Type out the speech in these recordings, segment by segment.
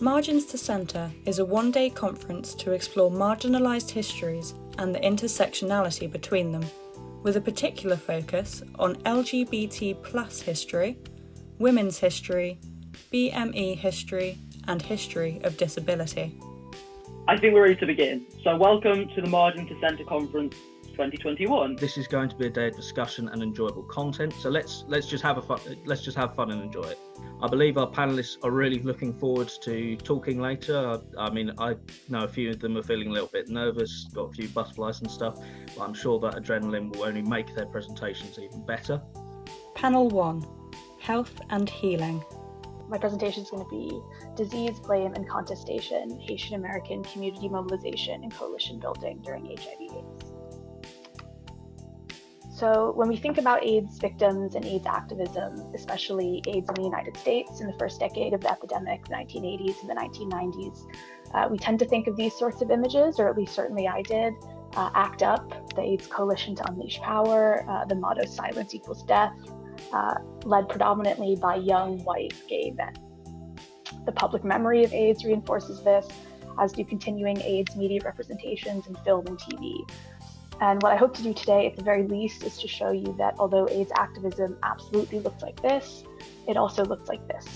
Margins to Centre is a one-day conference to explore marginalised histories and the intersectionality between them, with a particular focus on LGBT+ history, women's history, BME history, and history of disability. I think we're ready to begin. So welcome to the Margin to Centre Conference 2021. This is going to be a day of discussion and enjoyable content. So let's just have fun and enjoy it. I believe our panelists are really looking forward to talking later. I know a few of them are feeling a little bit nervous, got a few butterflies and stuff, but I'm sure that adrenaline will only make their presentations even better. Panel 1, Health and Healing. My presentation is going to be Disease, Blame and Contestation, Haitian American Community Mobilization and Coalition Building during HIV/AIDS. So when we think about AIDS victims and AIDS activism, especially AIDS in the United States in the first decade of the epidemic, the 1980s and the 1990s, we tend to think of these sorts of images, or at least certainly I did. ACT UP, the AIDS Coalition to Unleash Power, the motto Silence Equals Death, led predominantly by young, white, gay men. The public memory of AIDS reinforces this, as do continuing AIDS media representations in film and TV. And what I hope to do today, at the very least, is to show you that although AIDS activism absolutely looks like this, it also looks like this.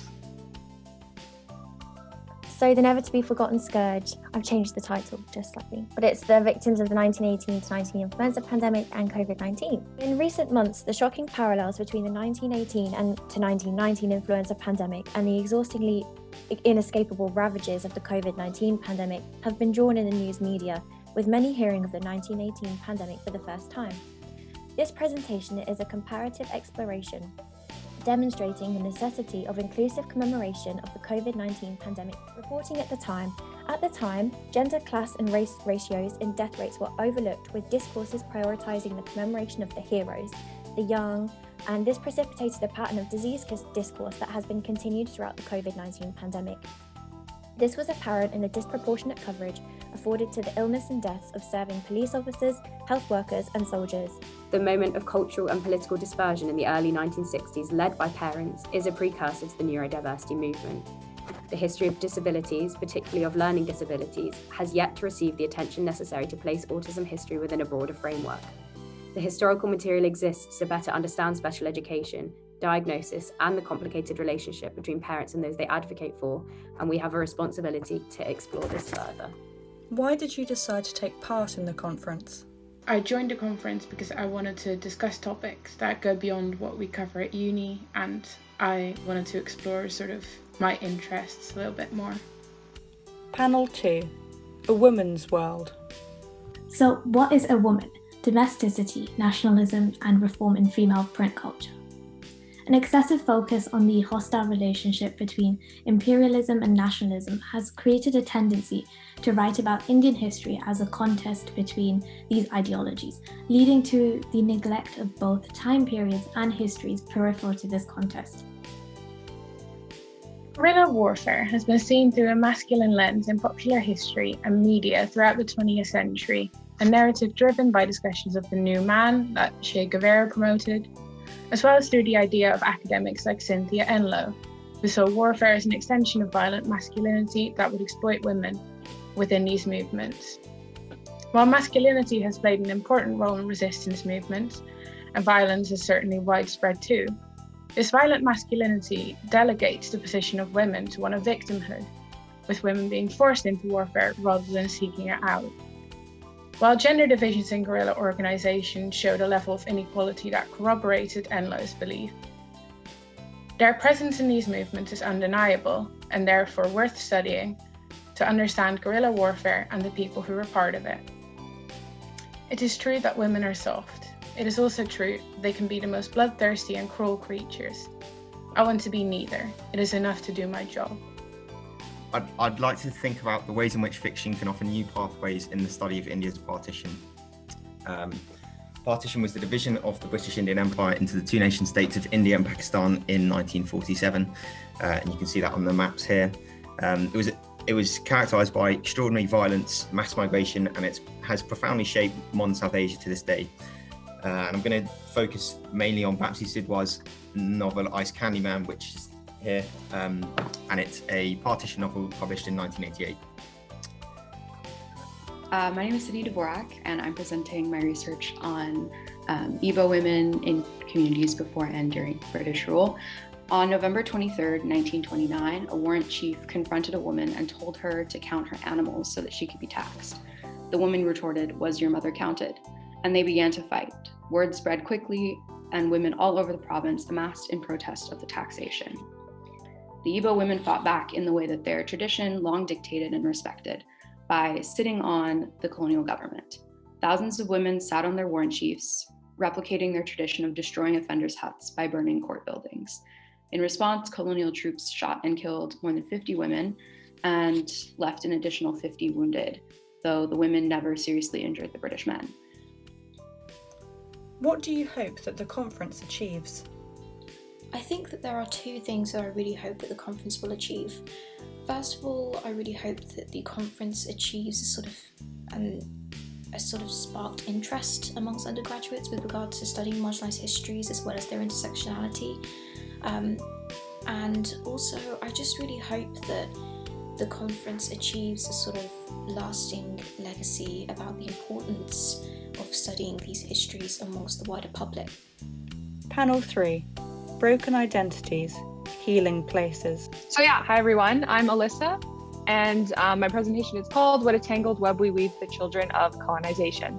So the Never to be Forgotten Scourge, I've changed the title just slightly, but it's the victims of the 1918 to 19 influenza pandemic and COVID-19. In recent months, the shocking parallels between the 1918 and to 1919 influenza pandemic and the exhaustingly inescapable ravages of the COVID-19 pandemic have been drawn in the news media, with many hearing of the 1918 pandemic for the first time. This presentation is a comparative exploration demonstrating the necessity of inclusive commemoration of the COVID-19 pandemic. Reporting at the time, gender, class and race ratios in death rates were overlooked, with discourses prioritising the commemoration of the heroes, the young, and this precipitated a pattern of disease discourse that has been continued throughout the COVID-19 pandemic. This was apparent in the disproportionate coverage afforded to the illness and deaths of serving police officers, health workers and soldiers. The moment of cultural and political dispersion in the early 1960s, led by parents, is a precursor to the neurodiversity movement. The history of disabilities, particularly of learning disabilities, has yet to receive the attention necessary to place autism history within a broader framework. The historical material exists to better understand special education, diagnosis, and the complicated relationship between parents and those they advocate for, and we have a responsibility to explore this further. Why did you decide to take part in the conference? I joined the conference because I wanted to discuss topics that go beyond what we cover at uni, and I wanted to explore sort of my interests a little bit more. Panel 2, A Woman's World. So what is a woman? Domesticity, nationalism, and reform in female print culture. An excessive focus on the hostile relationship between imperialism and nationalism has created a tendency to write about Indian history as a contest between these ideologies, leading to the neglect of both time periods and histories peripheral to this contest. Guerrilla warfare has been seen through a masculine lens in popular history and media throughout the 20th century, a narrative driven by discussions of the new man that Che Guevara promoted, as well as through the idea of academics like Cynthia Enloe, who saw warfare as an extension of violent masculinity that would exploit women within these movements. While masculinity has played an important role in resistance movements, and violence is certainly widespread too, this violent masculinity delegates the position of women to one of victimhood, with women being forced into warfare rather than seeking it out. While gender divisions in guerrilla organizations showed a level of inequality that corroborated Enloe's belief, their presence in these movements is undeniable and therefore worth studying to understand guerrilla warfare and the people who were part of it. It is true that women are soft. It is also true they can be the most bloodthirsty and cruel creatures. I want to be neither. It is enough to do my job. I'd like to think about the ways in which fiction can offer new pathways in the study of India's partition. Partition was the division of the British Indian Empire into the two nation states of India and Pakistan in 1947, and you can see that on the maps here. It was characterised by extraordinary violence, mass migration, and it has profoundly shaped modern South Asia to this day. And I'm going to focus mainly on Bapsi Sidhwa's novel Ice Candy Man, which here, and it's a partition novel published in 1988. My name is Sydney Dvorak, and I'm presenting my research on Igbo women in communities before and during British rule. On November 23rd, 1929, a warrant chief confronted a woman and told her to count her animals so that she could be taxed. The woman retorted, "Was your mother counted?" And they began to fight. Word spread quickly, and women all over the province amassed in protest of the taxation. The Igbo women fought back in the way that their tradition long dictated and respected, by sitting on the colonial government. Thousands of women sat on their warrant chiefs, replicating their tradition of destroying offenders' huts by burning court buildings. In response, colonial troops shot and killed more than 50 women and left an additional 50 wounded, though the women never seriously injured the British men. What do you hope that the conference achieves? I think that there are two things that I really hope that the conference will achieve. First of all, I really hope that the conference achieves a sort of sparked interest amongst undergraduates with regard to studying marginalised histories as well as their intersectionality. And also, I just really hope that the conference achieves a sort of lasting legacy about the importance of studying these histories amongst the wider public. Panel 3, Broken Identities, Healing Places. So hi everyone, I'm Alyssa, and my presentation is called What a Tangled Web We Weave, the Children of Colonization.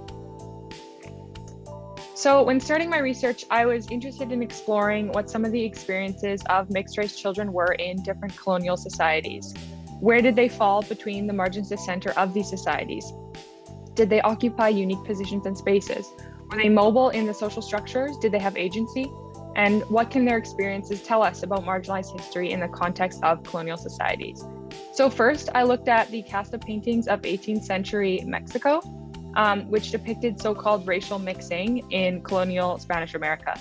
So when starting my research, I was interested in exploring what some of the experiences of mixed-race children were in different colonial societies. Where did they fall between the margins to center of these societies? Did they occupy unique positions and spaces? Were they mobile in the social structures? Did they have agency? And what can their experiences tell us about marginalized history in the context of colonial societies? So first, I looked at the cast of paintings of 18th century Mexico, which depicted so-called racial mixing in colonial Spanish America.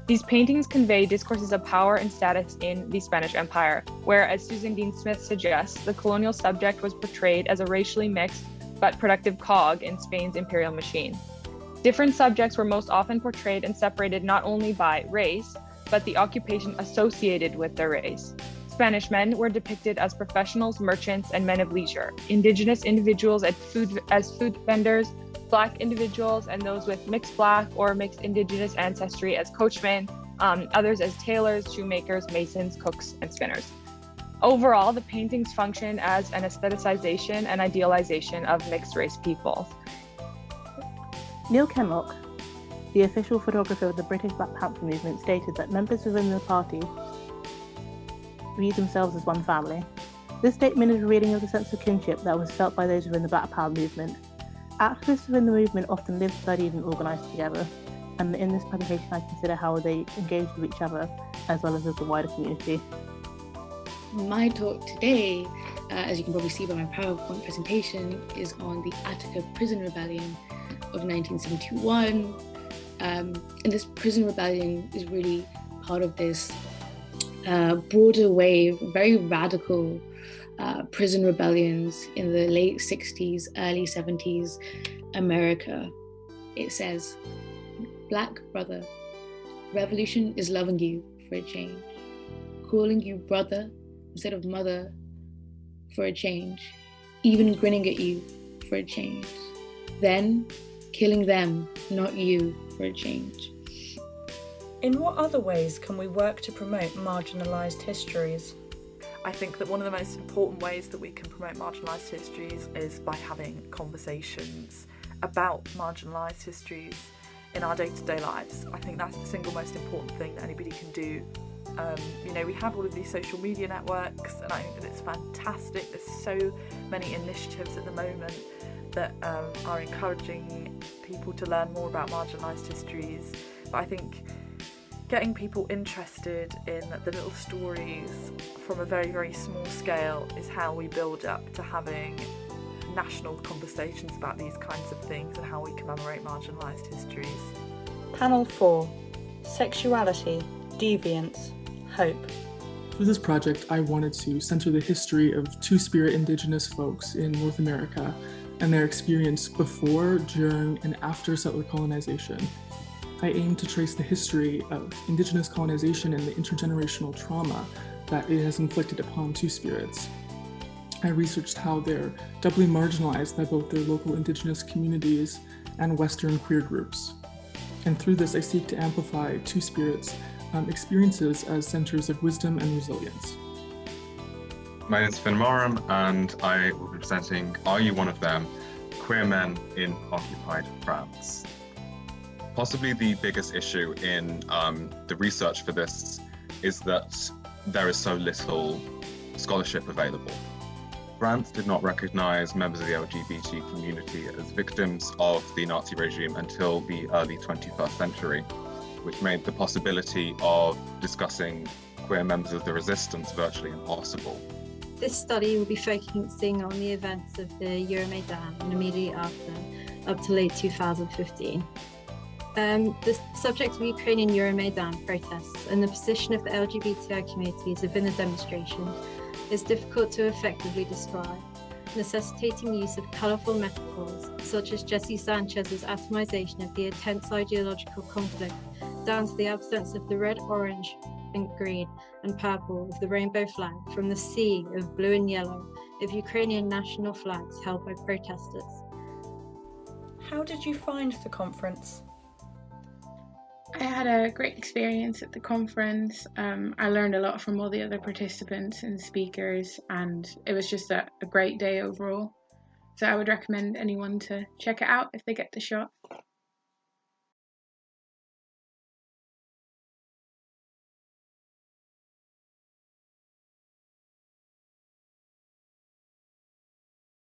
These paintings convey discourses of power and status in the Spanish Empire, where, as Susan Dean Smith suggests, the colonial subject was portrayed as a racially mixed but productive cog in Spain's imperial machine. Different subjects were most often portrayed and separated not only by race, but the occupation associated with their race. Spanish men were depicted as professionals, merchants, and men of leisure. Indigenous individuals as food vendors, Black individuals and those with mixed Black or mixed Indigenous ancestry as coachmen, others as tailors, shoemakers, masons, cooks, and spinners. Overall, the paintings function as an aestheticization and idealization of mixed race peoples. Neil Kenlock, the official photographer of the British Black Panther movement, stated that members within the party viewed themselves as one family. This statement is revealing of the sense of kinship that was felt by those within the Black Power movement. Activists within the movement often lived, studied, and organised together, and in this presentation I consider how they engaged with each other as well as with the wider community. My talk today, as you can probably see by my PowerPoint presentation, is on the Attica Prison Rebellion of 1971. And this prison rebellion is really part of this broader wave, very radical prison rebellions in the late 60s, early 70s America. It says, "Black brother, revolution is loving you for a change, calling you brother instead of mother for a change, even grinning at you for a change, then killing them, not you, for a change." In what other ways can we work to promote marginalised histories? I think that one of the most important ways that we can promote marginalised histories is by having conversations about marginalised histories in our day-to-day lives. I think that's the single most important thing that anybody can do. We have all of these social media networks, and I think that it's fantastic. There's so many initiatives at the moment that are encouraging people to learn more about marginalised histories. But I think getting people interested in the little stories from a very, very small scale is how we build up to having national conversations about these kinds of things and how we commemorate marginalised histories. Panel 4, Sexuality, Deviant, Hope. For this project, I wanted to center the history of Two-Spirit Indigenous folks in North America and their experience before, during, and after settler colonization. I aimed to trace the history of Indigenous colonization and the intergenerational trauma that it has inflicted upon Two-Spirits. I researched how they're doubly marginalized by both their local Indigenous communities and Western queer groups. And through this, I seek to amplify Two-Spirits' experiences as centers of wisdom and resilience. My name is Finn Moran, and I will be presenting Are You One of Them? Queer Men in Occupied France. Possibly the biggest issue in the research for this is that there is so little scholarship available. France did not recognize members of the LGBT community as victims of the Nazi regime until the early 21st century, which made the possibility of discussing queer members of the resistance virtually impossible. This study will be focusing on the events of the Euromaidan and immediately after, up to late 2015. The subject of Ukrainian Euromaidan protests and the position of the LGBTI communities within the demonstration is difficult to effectively describe, necessitating use of colourful metaphors such as Jesse Sanchez's atomization of the intense ideological conflict down to the absence of the red, orange, and green and purple of the rainbow flag from the sea of blue and yellow of Ukrainian national flags held by protesters. How did you find the conference? I had a great experience at the conference. I learned a lot from all the other participants and speakers, and it was just a great day overall. So I would recommend anyone to check it out if they get the shot.